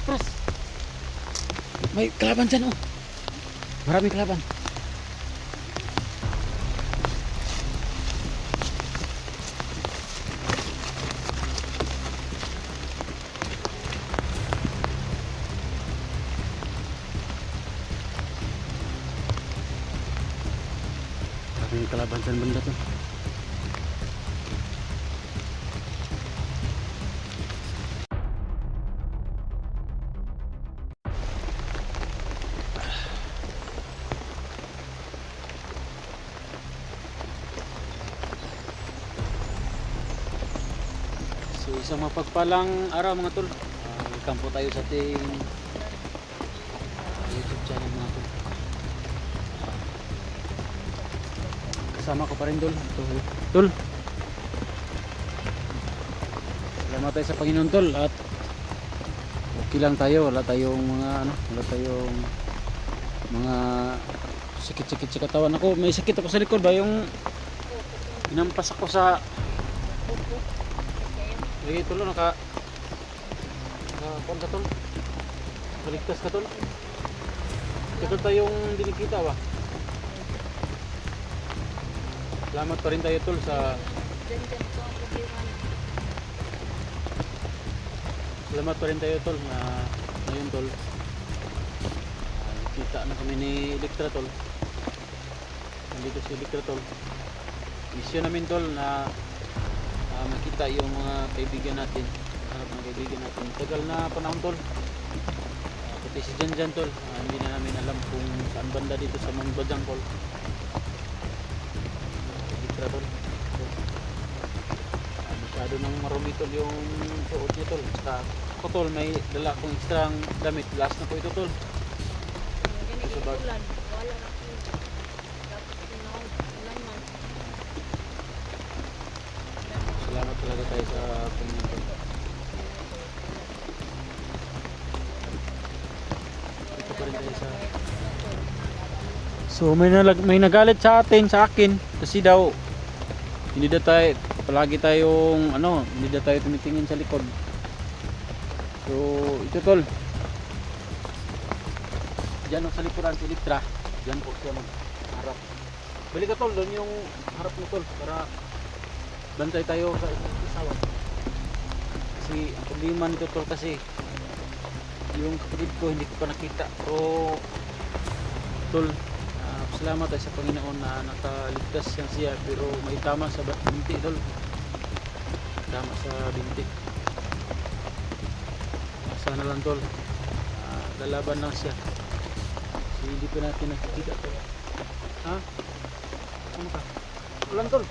Pras. May kalaban dyan oh. Maraming kalaban. Maraming kalaban dyan banda to. So isang mapagpalang araw mga tol. Welcome po tayo sa ating YouTube channel mga tol. Kasama ko pa rin tol. Tol. Salamat tayo sa Panginoon tol at okay lang tayo. Wala tayong mga wala tayong mga sakit-sakit sa katawan. Ako may sakit ako sa likod ba yung inampas ako sa tol naka ka tol. Baligtas ka tol. Tagal tayong dinikita ba? Salamat pa rin tayo tol sa Salamat pa rin tayo tol na ngayon tol. Kita na kami ni Electra tol. Nandito si Electra tol. Misyon namin tol na makita yung mga kaibigan natin. Harap ng kaibigan natin. Tagal na panahon tol. Pati si Jan tol. Hindi na namin alam kung saan banda dito sa Mangbajang tol. Electra tol. Masyado nang marumi tol yung suot niya tol. Saka ako tol may dala akong ekstrang damit. Last na po ito tol. Sa bag. Salamat talaga tayo sa Panginoon. Ito pa rin tayo sa So may nagalit sa akin kasi daw hindi daw tayo palagi tayong hindi daw tayo tumitingin sa likod. So ito tol. Diyan sa likuran si Electra. Diyan po siya magharap. Balik ka tol doon yung harap mo tol para bantay tayo sa isawan. Kasi ang problema nito tol kasi yung kapatid ko hindi ko pa nakita. Pero tol, salamat tayo sa Panginoon na nakaligtas siya pero may tama sa binti tol. Tama sa binti. Sana lang tol. Lalaban lang siya. Kasi hindi pa natin nakikita tol. Ha? Ano ka? Ulan tol.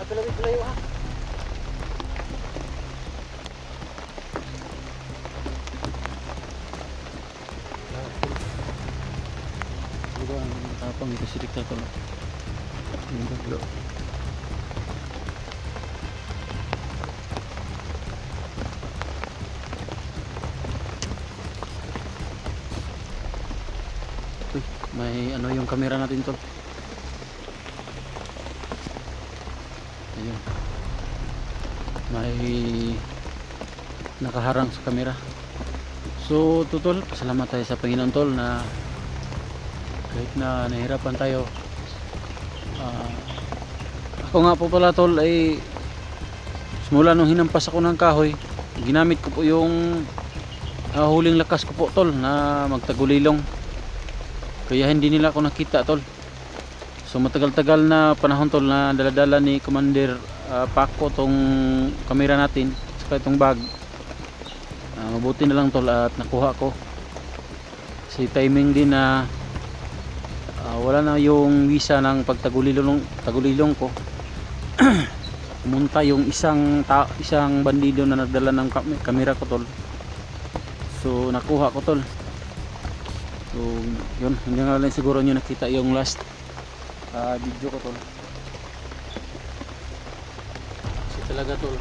Lapit layo ha. Diba ang tapang ito si diktator. Yung gaglo. Uy, may yung kamera natin tol. Ayun. May nakaharang sa kamera. So tol, salamat tayo sa Panginoon tol na kahit na nahirapan tayo. Ako nga po pala tol ay simula nung hinampas ako ng kahoy, ginamit ko po yung huling lakas ko po tol na magtagulilong. Kaya hindi nila ako nakita tol. So matagal-tagal na panahon tol na daladala ni Commander Paco tong kamera natin saka itong bag. Mabuti na lang tol at nakuha ko. Kasi timing din na wala na yung visa ng tagulilong ko. Pumunta yung isang bandido na nagdala ng kamera ko tol. So nakuha ko tol. So yun, hindi nga lang siguro nyo nakita yung last video ko tol. Kasi talaga tol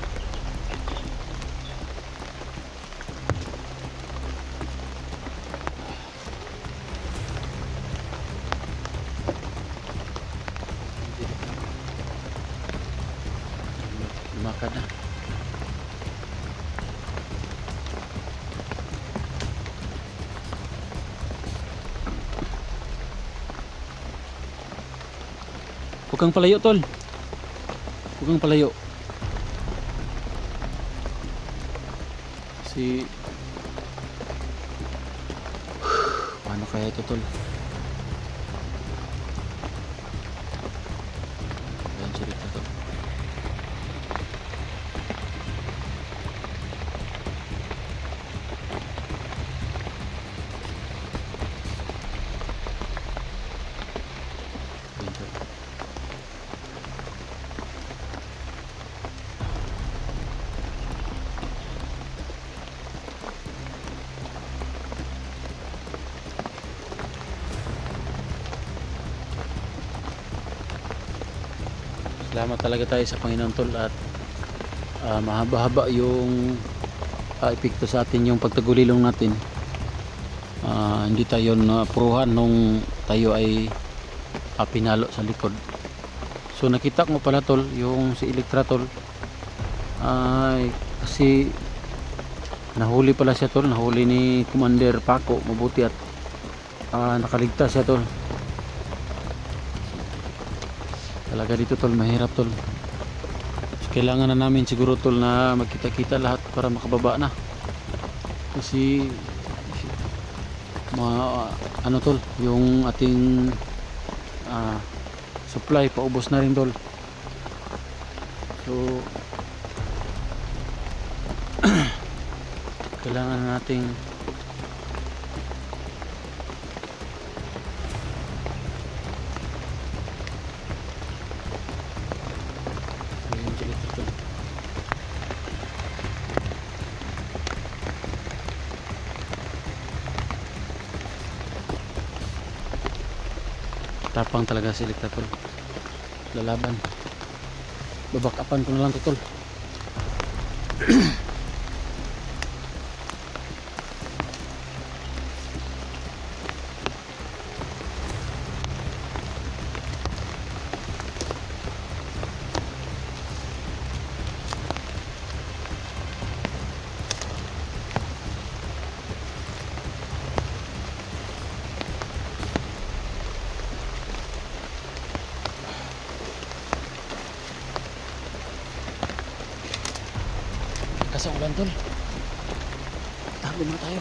lumakad na. Huwag kang palayo tol. Huwag kang palayo. Paano kaya ito tol? Ayan siya rito tol. Ayan tol. Salamat talaga tayo sa Panginoon tol at mahaba-haba yung epekto sa atin yung pagtagulilong natin. Hindi tayo napuruhan nung tayo ay pinalo sa likod. So nakita ko pala tol yung si Electra tol ay kasi nahuli pala siya tol, nahuli ni Commander Paco mabuti at nakaligtas siya tol. Talaga dito tol mahirap tol. So, kailangan na namin siguro tol na magkita-kita lahat para makababa na. Kasi ano tol, yung ating supply paubos na rin tol. So kailangan nating tapang talaga si Electra tol. Lalaban. Babakapan ko na lang to tol. Sa ulan tol. Tago muna tayo.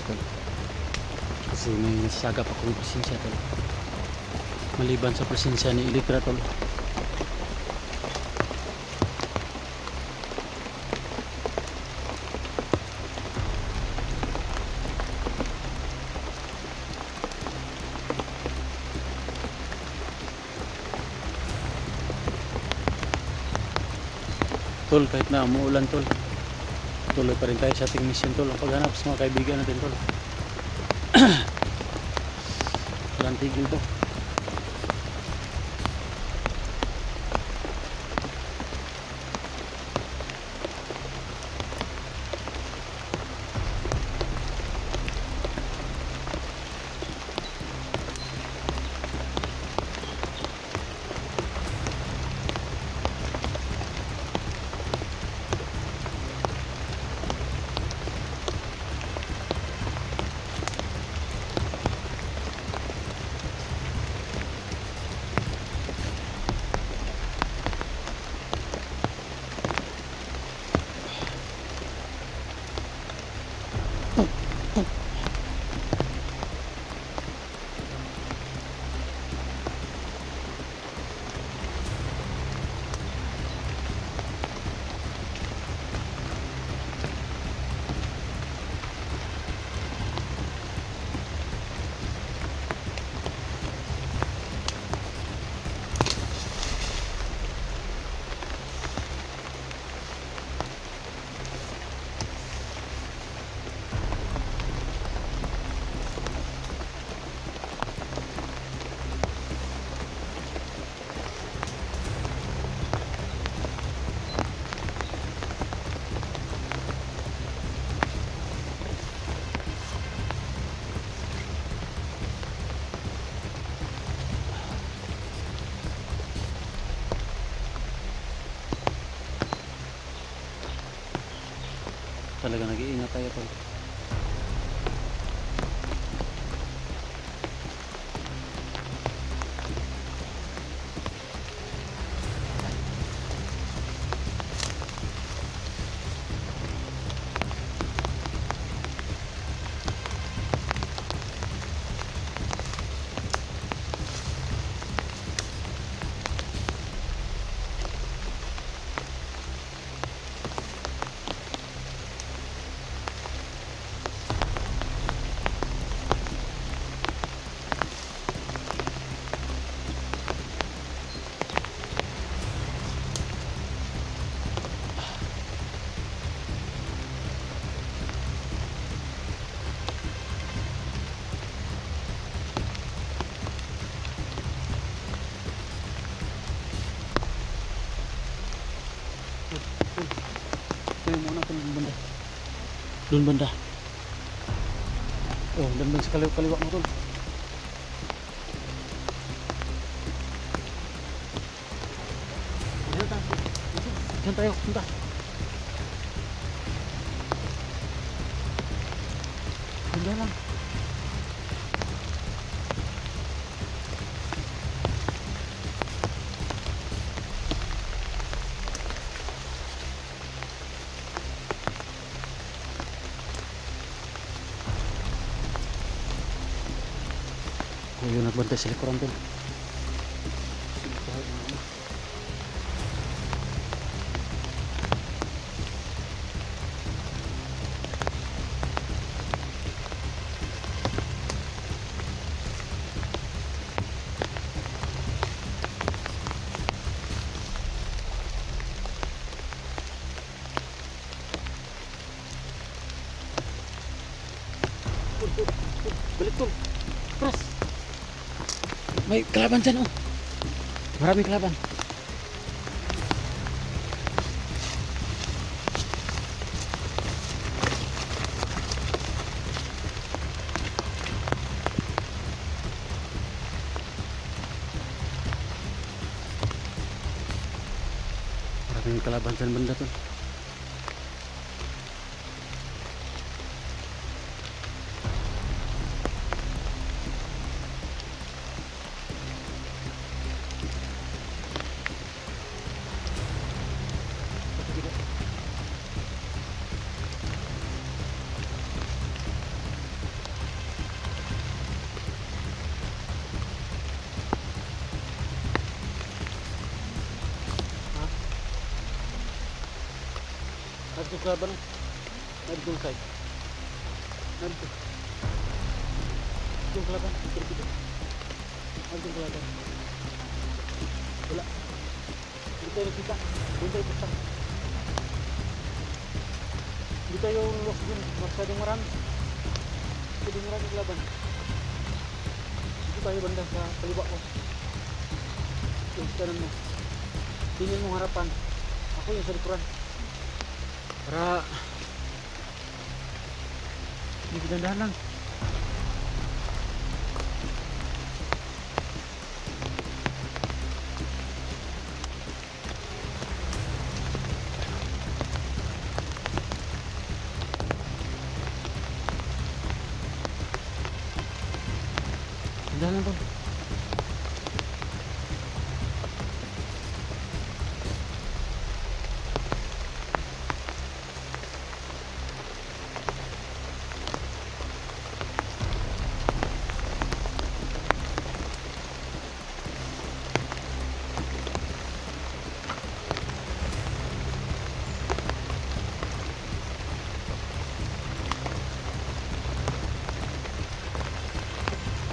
Tol. Kasi may nasasagap akong presensya tol. Maliban sa presensya ni Electra tol. Tol, kahit na umuulan tol, tuloy pa rin tayo sa ating mission tol, ang paghanap sa mga kaibigan natin tol. Walang tigil to. Doon banda. Oh, doon sa kaliwa mo tol. Diyan tayo, punta. Diyan lang. Oh, yun nagbantay sa likuran tol. Balik tol. Pras. May kalaban dyan oh. Maraming kalaban. Maraming kalaban dyan banda tol. Nandun kalaban oh. Nandun side. Nandun. Nandun kalaban. Nandun kalaban. Wala. Hindi tayo nakita. Doon tayo pusta. Hindi tayo lost dun. Masyadong marami. Masyadong marami kalaban. Dito tayo banda sa kaliwa ko. Yung kanan mo. Tingin mong harapan. Ako yung sa likuran. Para hindi dandahan lang. Dandahan lang to.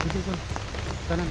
Dito, kanan.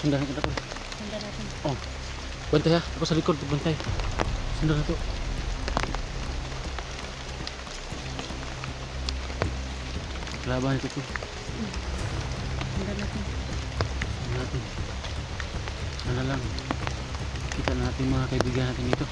Sundan kita tol. Sundan natin. Oh. Bantay ha. Ako sa likod bantay. Sundan na to. Laban ito tol. Sundan natin. Sundan natin. Sana lang kita natin mga kaibigan natin dito.